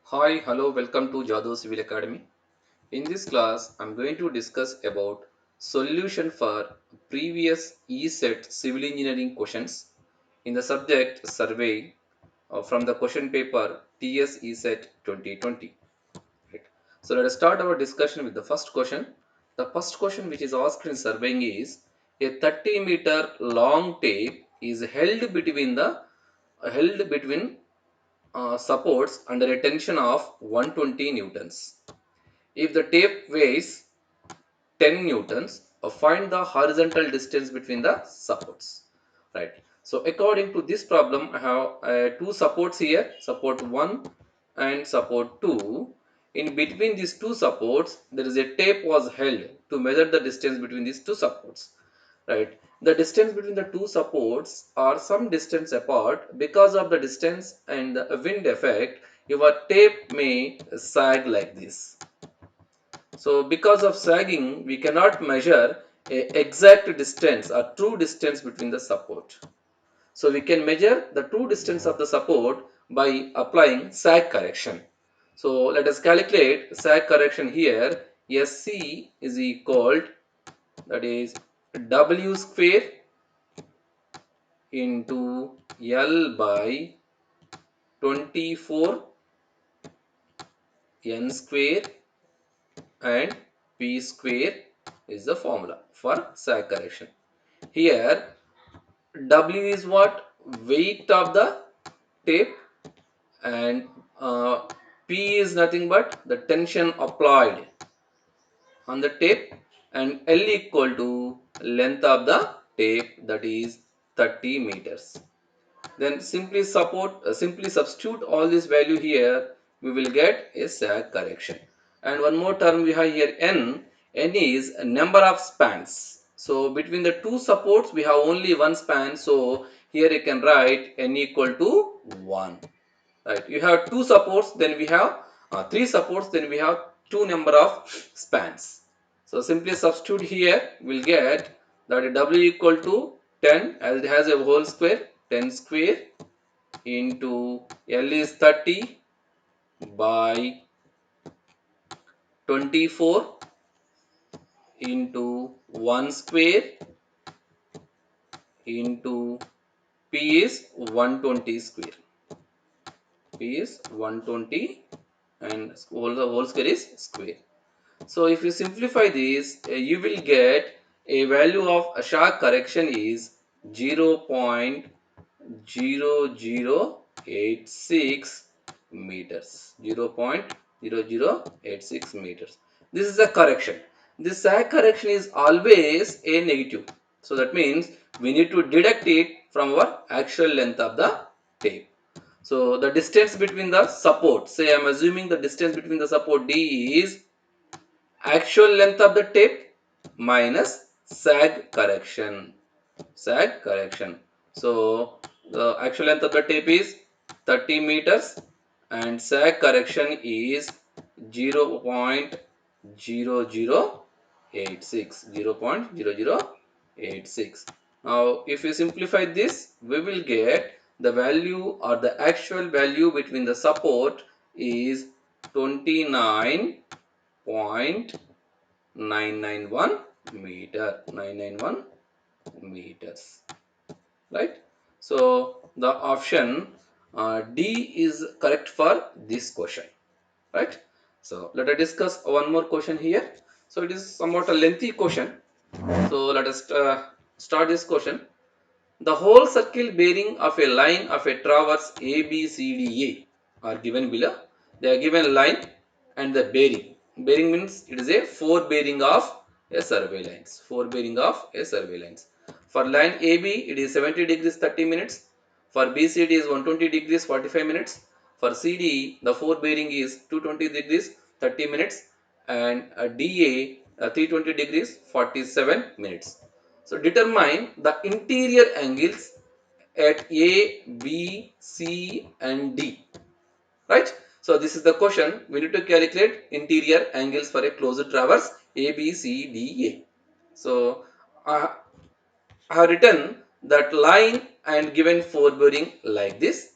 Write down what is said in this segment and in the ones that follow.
Hi, hello, welcome to Jadoo Civil Academy. In this class, I'm going to discuss about solution for previous ESET civil engineering questions in the subject survey from the question paper TS ESET 2020. Right. So let us start our discussion with the first question. The first question which is asked in surveying is a 30-meter long tape is held between supports under a tension of 120 newtons. If the tape weighs 10 newtons, find the horizontal distance between the supports. Right. So according to this problem, I have two supports here, support 1 and support 2. In between these two supports, there is a tape was held to measure the distance between these two supports. Right. The distance between the two supports are some distance apart. Because of the distance and the wind effect, your tape may sag like this. So because of sagging, we cannot measure a exact distance or true distance between the support. So we can measure the true distance of the support by applying sag correction. So let us calculate sag correction here. SC is equal, that is W square into L by 24 N square and P square is the formula for sag correction. Here W is what? Weight of the tape, and P is nothing but the tension applied on the tape, and L equal to length of the tape, that is 30 meters. Then simply substitute all this value here, we will get a sag correction. And one more term we have here, n is a number of spans. So between the two supports we have only one span, so here you can write n equal to 1. Right, you have two supports, then we have three supports, then we have two number of spans. So simply substitute here, we'll get that W equal to 10, as it has a whole square, 10 square into L is 30 by 24 into 1 square into P is 120 square. P is 120 and the whole square is square. So if you simplify this, you will get a value of a sharp correction is 0.0086 meters. 0.0086 meters. This is a correction. This sag correction is always a negative. So that means we need to deduct it from our actual length of the tape. So the distance between the support, say I am assuming the distance between the support D is actual length of the tape minus sag correction. So the actual length of the tape is 30 meters and sag correction is 0.0086. 0.0086. Now if you simplify this, we will get the value or the actual value between the support is 29.991 meters, right? So the option D is correct for this question, right? So let us discuss one more question here. So it is somewhat a lengthy question, so let us start this question. The whole circle bearing of a line of a traverse ABCDA are given below. They are given line and the bearing. Bearing means it is a four bearing of a survey lines. Four bearing of a survey lines. For line AB, it is 70 degrees 30 minutes. For BCD is 120 degrees 45 minutes. For CD, the four bearing is 220 degrees 30 minutes, and DA 320 degrees 47 minutes. So determine the interior angles at A, B, C and D. Right? So this is the question. We need to calculate interior angles for a closed traverse A, B, C, D, A. So I have written that line and given four bearing like this.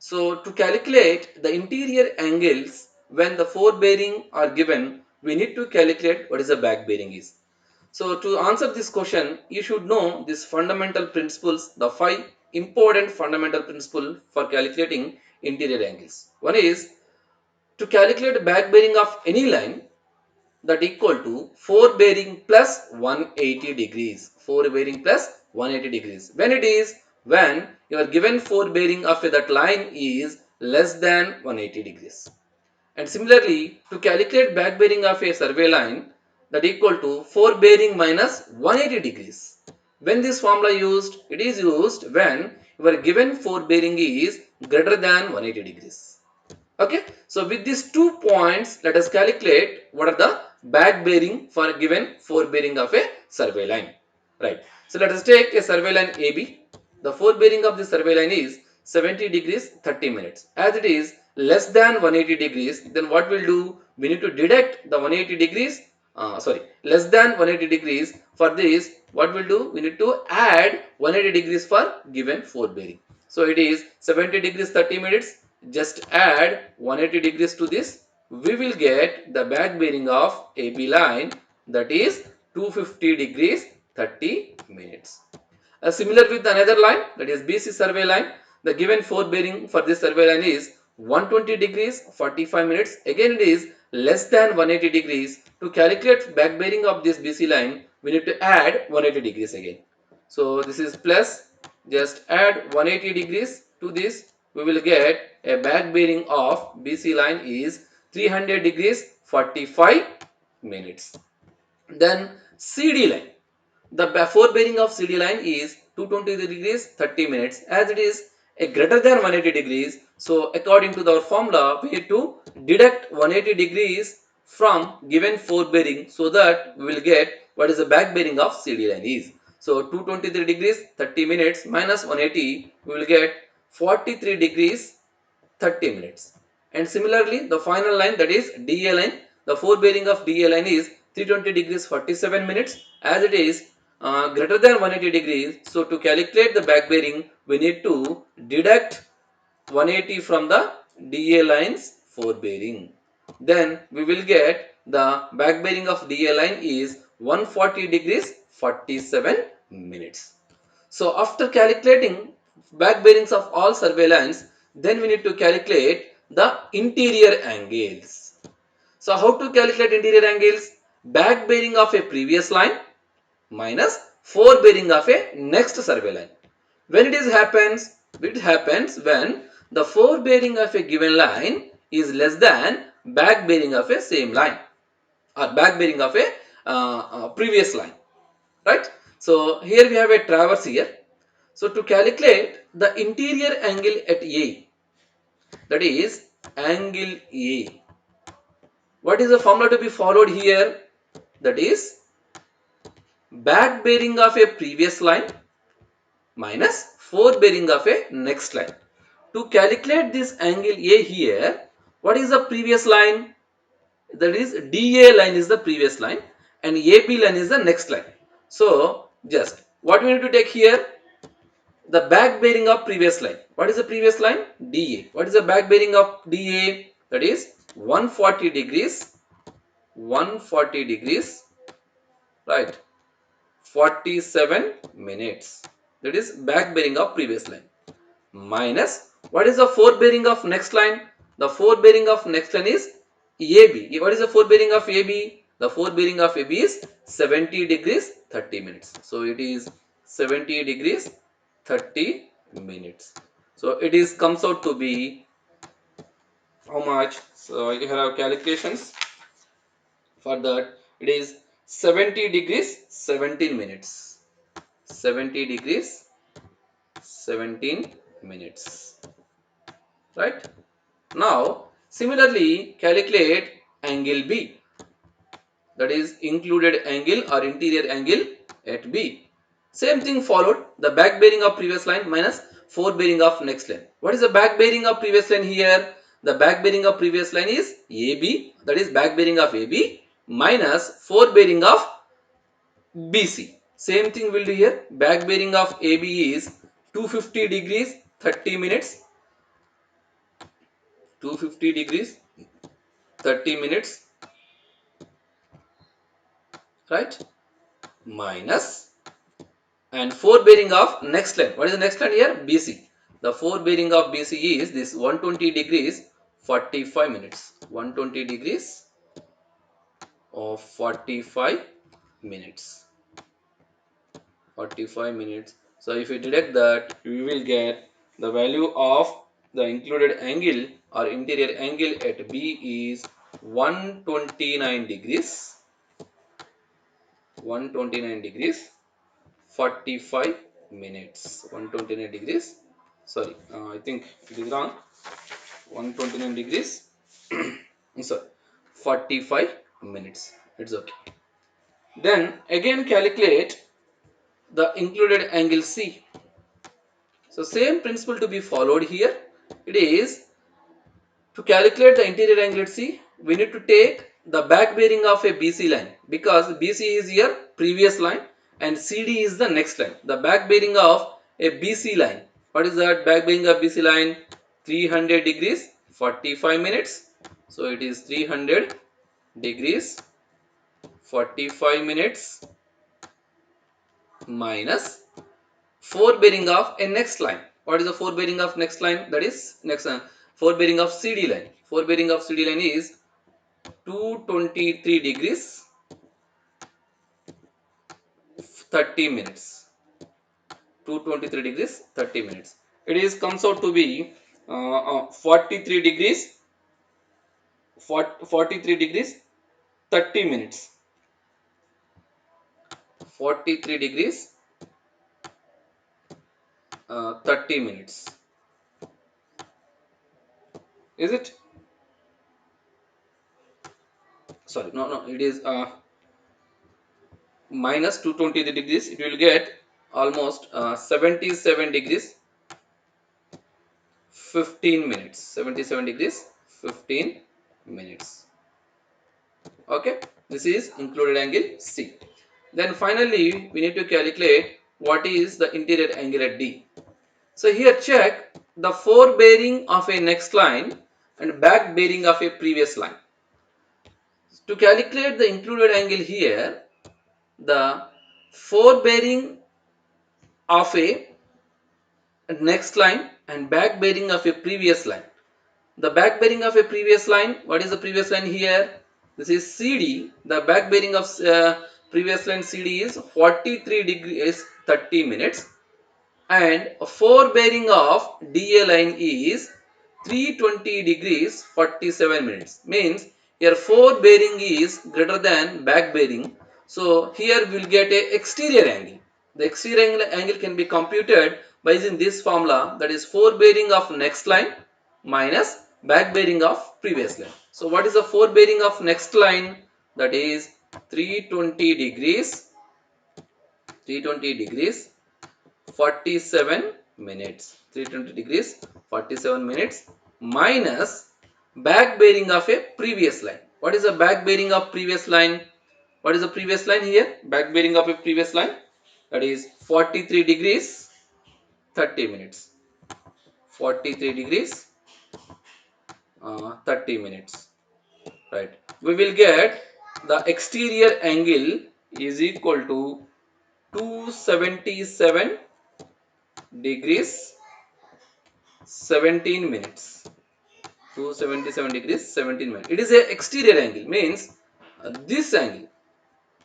So to calculate the interior angles when the forebearing are given, we need to calculate what is the back bearing is. So to answer this question, you should know these fundamental principles, the 5 important fundamental principles for calculating interior angles. One is to calculate back bearing of any line, that equal to forebearing plus 180 degrees. Forebearing plus 180 degrees. When it is, when your given forebearing of that line is less than 180 degrees. And similarly, to calculate back bearing of a survey line, that equal to forebearing minus 180 degrees. When this formula used, it is used when your given forebearing is greater than 180 degrees. Okay, so with these 2 points, let us calculate what are the back bearing for a given forebearing of a survey line. Right. So let us take a survey line AB. The forebearing of the survey line is 70 degrees 30 minutes. As it is less than 180 degrees, then what we'll do? We need to deduct the 180 degrees. Less than 180 degrees. For this, what we'll do? We need to add 180 degrees for given forebearing. So it is 70 degrees 30 minutes. Just add 180 degrees to this. We will get the back bearing of AB line, that is 250 degrees 30 minutes. Similar with another line, that is BC survey line. The given forebearing for this survey line is 120 degrees 45 minutes. Again it is less than 180 degrees. To calculate back bearing of this BC line, we need to add 180 degrees again. So this is plus, just add 180 degrees to this. We will get a back bearing of BC line is 300 degrees 45 minutes. Then CD line. The forebearing of CD line is 220 degrees 30 minutes. As it is a greater than 180 degrees, so according to our formula, we need to deduct 180 degrees from given forebearing, so that we will get what is the back bearing of CD line is. So 223 degrees 30 minutes minus 180, we will get 43 degrees 30 minutes. And similarly, the final line, that is DA line, the forebearing of DA line is 320 degrees 47 minutes. As it is greater than 180 degrees, so to calculate the back bearing, we need to deduct 180 from the DA line's forebearing. Then we will get the back bearing of DA line is 140 degrees 47 minutes. So after calculating back bearings of all survey lines, then we need to calculate the interior angles. So how to calculate interior angles? Back bearing of a previous line minus forebearing of a next survey line. When it happens when the forebearing of a given line is less than back bearing of a same line, or back bearing of a previous line, right? So here we have a traverse here. So to calculate the interior angle at A, that is angle A, what is the formula to be followed here? That is back bearing of a previous line minus forebearing of a next line. To calculate this angle A here, what is the previous line? That is DA line is the previous line and AB line is the next line. So just what we need to take here? The back bearing of previous line. What is the previous line? DA. What is the back bearing of DA? That is 140 degrees, 140 degrees, right? 47 minutes. That is back bearing of previous line. Minus, what is the forebearing of next line? The forebearing of next line is AB. What is the forebearing of AB? The forebearing of AB is 70 degrees 30 minutes. So it is 70 degrees 30 minutes. So it is comes out to be how much? So I have calculations for that. It is 70 degrees 17 minutes. 70 degrees 17 minutes. Right? Now, similarly, calculate angle B, that is included angle or interior angle at B. Same thing followed, the back bearing of previous line minus forebearing of next line. What is the back bearing of previous line here? The back bearing of previous line is AB, that is back bearing of AB minus forebearing of BC. Same thing will do here. Back bearing of AB is 250 degrees 30 minutes 250 degrees 30 minutes, right, minus, and 4 bearing of next line. What is the next line here? BC. The 4 bearing of BC is this 120 degrees 45 minutes. 120 degrees of 45 minutes. 45 minutes. So if we deduct that, we will get the value of the included angle or interior angle at B is 129 degrees. 129 degrees 45 minutes. 129 degrees. Sorry, I think it is wrong. 129 degrees. Sorry, 45 minutes. It's okay. Then again calculate the included angle C. So same principle to be followed here. It is to calculate the interior angle at C, we need to take the back bearing of a BC line, because BC is your previous line and CD is the next line. The back bearing of a BC line. What is that back bearing of BC line? 300 degrees 45 minutes. So it is 300 degrees 45 minutes minus 4 bearing of a next line. What is the 4 bearing of next line? That is next 4 bearing of CD line. 4 bearing of CD line is 223 degrees 30 minutes. 223 degrees 30 minutes. It is comes out to be 43 degrees 43 degrees 30 minutes. 43 degrees 30 minutes. Is it? Sorry, no, it is minus 220 degrees. It will get almost 77 degrees 15 minutes. 77 degrees 15 minutes. Okay, this is included angle C. Then finally we need to calculate what is the interior angle at D. So here check the 4 bearing of a next line and back bearing of a previous line. To calculate the included angle here, the 4 bearing of a next line and back bearing of a previous line. The back bearing of a previous line, what is the previous line here? This is CD. The back bearing of previous line CD is 43 degrees 30 minutes, and a 4 bearing of DA line is 320 degrees 47 minutes. Means here 4 bearing is greater than back bearing. So here we will get a exterior angle. The exterior angle can be computed by using this formula, that is 4 bearing of next line minus back bearing of previous line. So what is the 4 bearing of next line? That is 320 degrees 47 minutes. 320 degrees 47 minutes minus back bearing of a previous line. What is the back bearing of previous line? What is the previous line here? Back bearing of a previous line, that is 43 degrees 30 minutes. 43 degrees 30 minutes. Right. We will get the exterior angle is equal to 277 degrees 17 minutes. 277 degrees 17 minutes. It is a exterior angle, means this angle.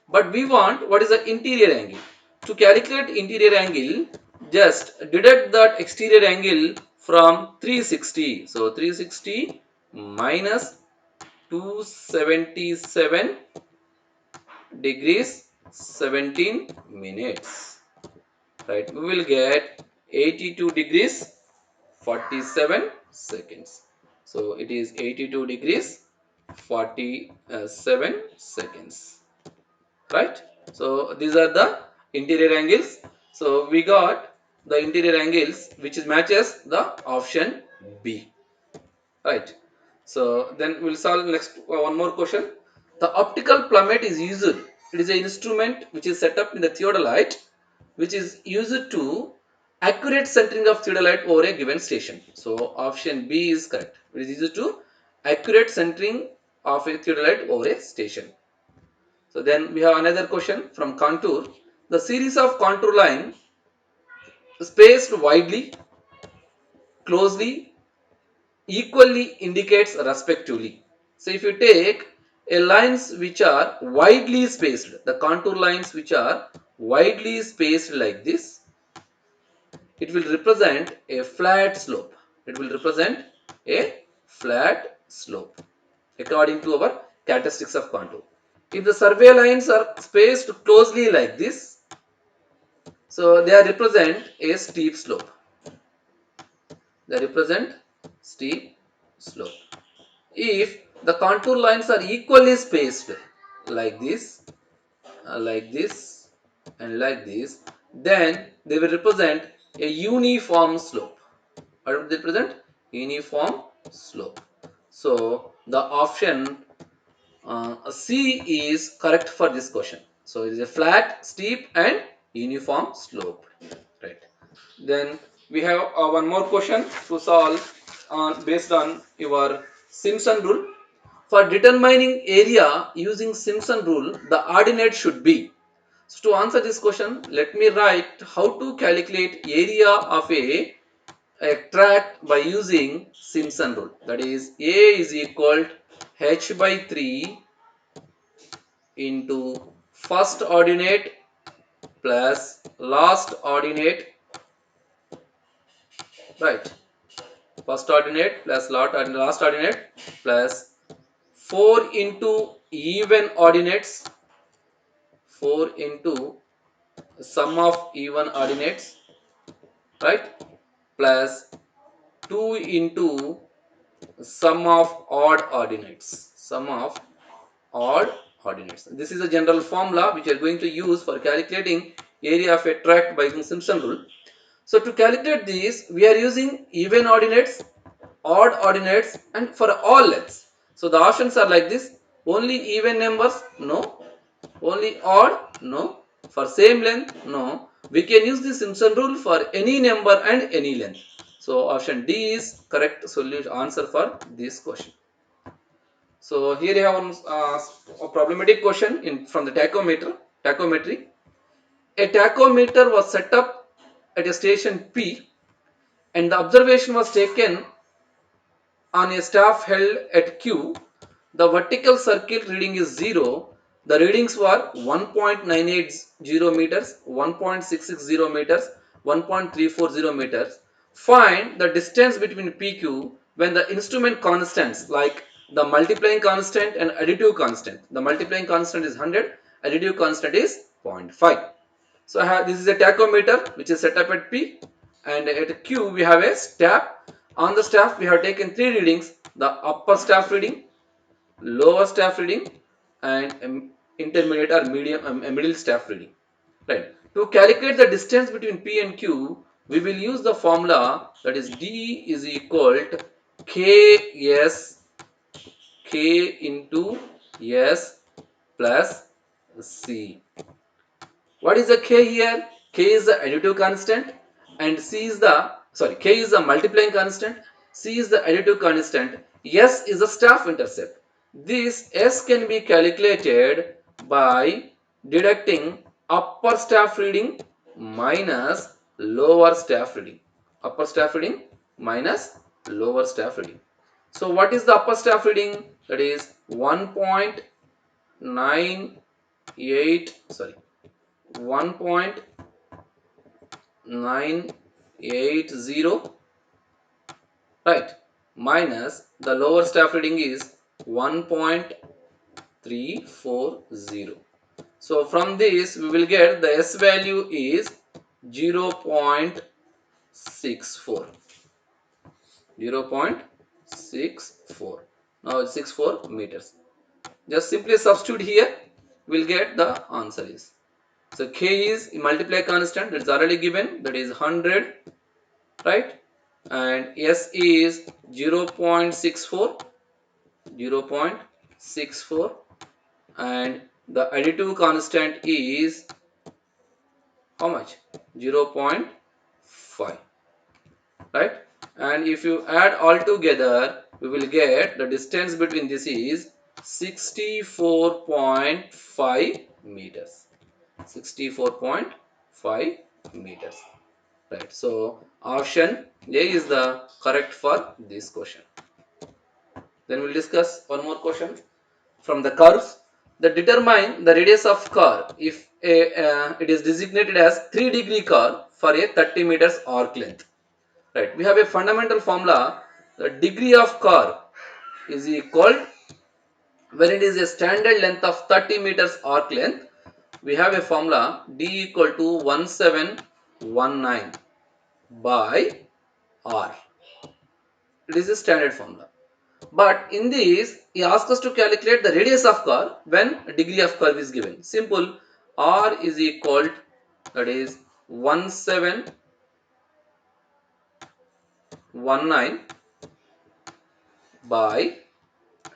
But we want what is the interior angle. To calculate interior angle, just deduct that exterior angle from 360. So 360 minus 277 degrees 17 minutes. Right, we will get 82 degrees 47 seconds. So it is 82 degrees 47 seconds. Right. So these are the interior angles. So we got the interior angles which is matches the option B. Right. So then we'll solve next one more question. The optical plummet is used. It is an instrument which is set up in the theodolite, which is used to accurate centering of theodolite over a given station. So option B is correct. It is equal to accurate centering of a theodolite over a station. So then we have another question from contour. The series of contour line spaced widely, closely, equally indicates respectively. So if you take a lines which are widely spaced, the contour lines which are widely spaced like this, it will represent a flat slope. It will represent a flat slope according to our characteristics of contour. If the survey lines are spaced closely like this, so they represent a steep slope. They represent steep slope. If the contour lines are equally spaced like this, and like this, then they will represent a uniform slope. What will they represent? Uniform slope. So the option C is correct for this question. So it is a flat, steep, and uniform slope. Right. Then we have one more question to solve on based on your Simpson rule. For determining area using Simpson rule, the ordinate should be. So to answer this question, let me write how to calculate area of a tract by using Simpson rule. That is, A is equal to h by 3 into first ordinate plus last ordinate, right? First ordinate plus last ordinate plus 4 into even ordinates, 4 into sum of even ordinates, right? Plus 2 into sum of odd ordinates, sum of odd ordinates. This is a general formula which we are going to use for calculating area of a tract by using Simpson rule. So to calculate this, we are using even ordinates, odd ordinates, and for all lengths. So the options are like this: only even numbers, no; only odd, no; for same length, no. We can use the Simpson rule for any number and any length. So option D is correct solution answer for this question. So here you have a problematic question from the tachometry. A tachometer was set up at a station P, and the observation was taken on a staff held at Q. The vertical circle reading is 0. The readings were 1.980 meters, 1.660 meters, 1.340 meters. Find the distance between PQ when the instrument constants like the multiplying constant and additive constant. The multiplying constant is 100, additive constant is 0.5. So this is a tachometer which is set up at P, and at Q we have a staff. On the staff we have taken three readings: the upper staff reading, lower staff reading, and intermediate or medium middle staff reading. Right. To calculate the distance between P and Q, we will use the formula, that is D is equal to K into S plus C. What is the K here? K is the additive constant and K is the multiplying constant, C is the additive constant, S is the staff intercept. This S can be calculated by deducting upper staff reading minus lower staff reading. Upper staff reading minus lower staff reading. So what is the upper staff reading? That is 1.98, 1.980, right, minus the lower staff reading is 1.340. So from this we will get the S value is 0.64, 0.64. Now it's 64 meters. Just simply substitute here, we'll get the answer is. So K is multiply constant, that's already given, that is 100, right? And S is 0.64, 0.64, and the additive constant is how much? 0.5. right? And if you add all together, we will get the distance between this is 64.5 meters. 64.5 meters, right? So option A is the correct for this question. Then we'll discuss one more question from the curves that determine the radius of curve if it is designated as 3-degree curve for a 30 meters arc length. Right, we have a fundamental formula. The degree of curve is equal when it is a standard length of 30 meters arc length. We have a formula d equal to 1719 by r. It is a standard formula. But in this, he asks us to calculate the radius of curve when degree of curve is given. Simple, r is equal, that is 1719 by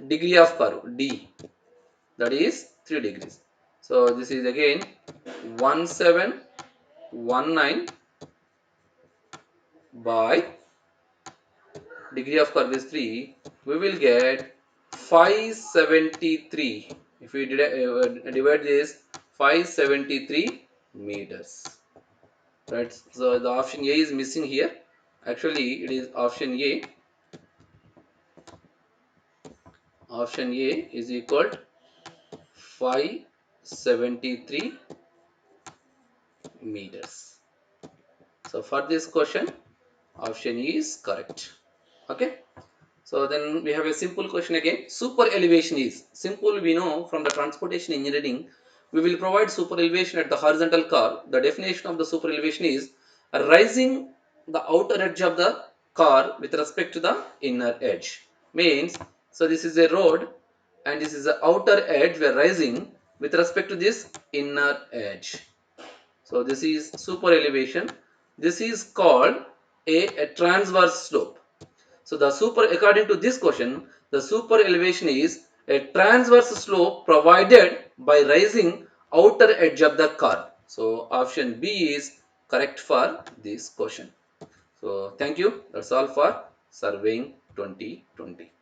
degree of curve d, that is 3 degrees. So this is again 1719 by degree of curve is 3. We will get 573. If we divide this, 573 meters. Right. So the option A is missing here. Actually, it is option A. Option A is equal to 573 meters. So for this question, option E is correct. Okay. So then we have a simple question again. Super elevation is simple. We know from the transportation engineering, we will provide super elevation at the horizontal car. The definition of the super elevation is rising the outer edge of the car with respect to the inner edge. Means, so this is a road and this is the outer edge we are rising with respect to this inner edge. So this is super elevation. This is called a transverse slope. So the super, according to this question, the super elevation is a transverse slope provided by rising outer edge of the curve. So option B is correct for this question. So thank you. That's all for surveying 2020.